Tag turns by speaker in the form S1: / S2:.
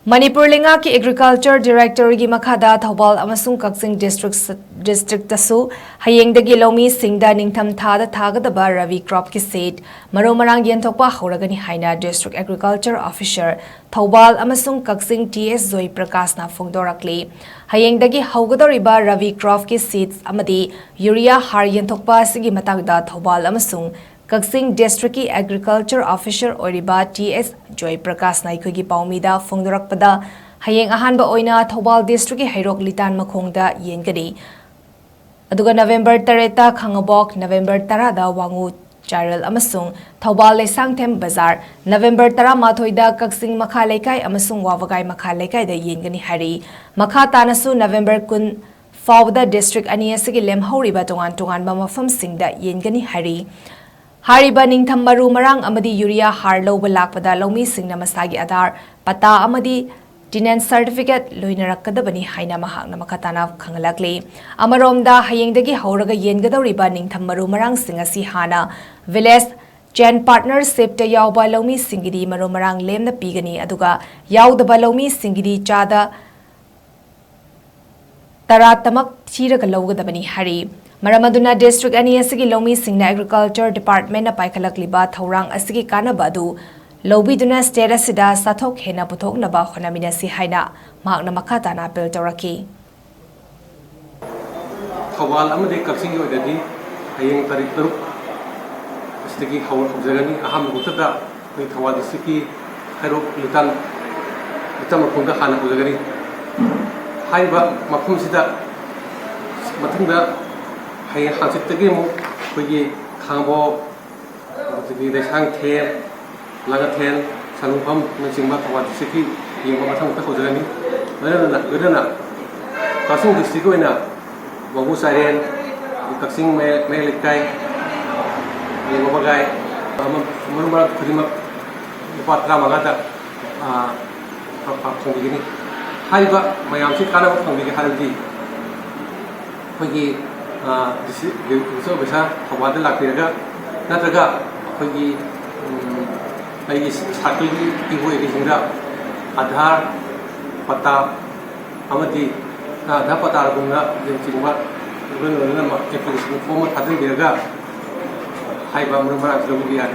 S1: Manipur LEINGAKKI Agriculture Directorate MAKHADA THOUBAL AMASUNG KAKCHING District TASU Hayengdagi Loumi Singda Ningtham Thada Thagadaba Rabi crop ki seed Maru Marang Yenthokpa Houragani HAINA District Agriculture Officer THOUBAL AMASUNG KAKCHING TH.JOYPRAKASH na FONGDORAKLI Hayengdagi Houragani Rabi crop ki seeds amadi urea har Yenthokpa sigi matagda THOUBAL AMASUNG KAKCHING District ki Agriculture Officer Oriba TH.JOYPRAKASH na ikhogi paumida Fongdorakpada Hayeng ahanba oina THOUBAL District ki Hairok Litan Makhongda Yengani aduga November 3 ta Khangabok November 10 da Wangu Chiral amasung THOUBAL Leisangthem Bazar November 13 da KAKCHING Makha Leikai amasung Wawagai Makha Leikai da Yengani hari Makha Tanasu November 10 Fawda District ani asigi lemhoriba tongan ba mafam singda Yengani hari Hariba Ningtham Maru Marang amadi urea har loba lakpada Loumi singna masagi adar pata amadi Tenant certificate loinarakadabani HAINA mahakna makatana khangalakli amaromda Hayengdagi Houraga yengadoriba Ningtham Maru Marang singasi hana village Gen partnership ta yawba Loumi singidi Maru Marang lemna pigani aduga yawdaba Loumi singidi chada taratamak chiraga lawgadabani hari Maramaduna District ani asigi Loumi singna Agriculture Department na paikhalakliba thorang asigi kanaba adu Lobiduna state asida sathok hena puthok naba khonamina si haina mahakna makhata na apel tawraki
S2: THOUBAL amade KAKCHING oidagi hayeng tarik taruk astagi hawjagani aham gutada THOUBAL district ki Hairok Litan makhongda hana hawjagani haiba mafhum sida mathungda hayeng hansitagi mu koigi khangbo astagi desang the Langathen, Salupam, Nasimba, Siki, Yamatang Hojani, Vedana, Kasung Districtoina, Wagu Siren, KAKCHING Melikai, Yabagai, Murmur Kurima, Patra Magata, from beginning. Haiba, my Amsi Kana from the Haradi, Hogi, the Sobisa, Hawada Lakiraga, Nataga, Hogi. Sakili ibu edisinda Aadhaar pata amadi Aadhaar pata argunga jengcingwa application form thadin biraga haiba Maru Marang Yenthokpa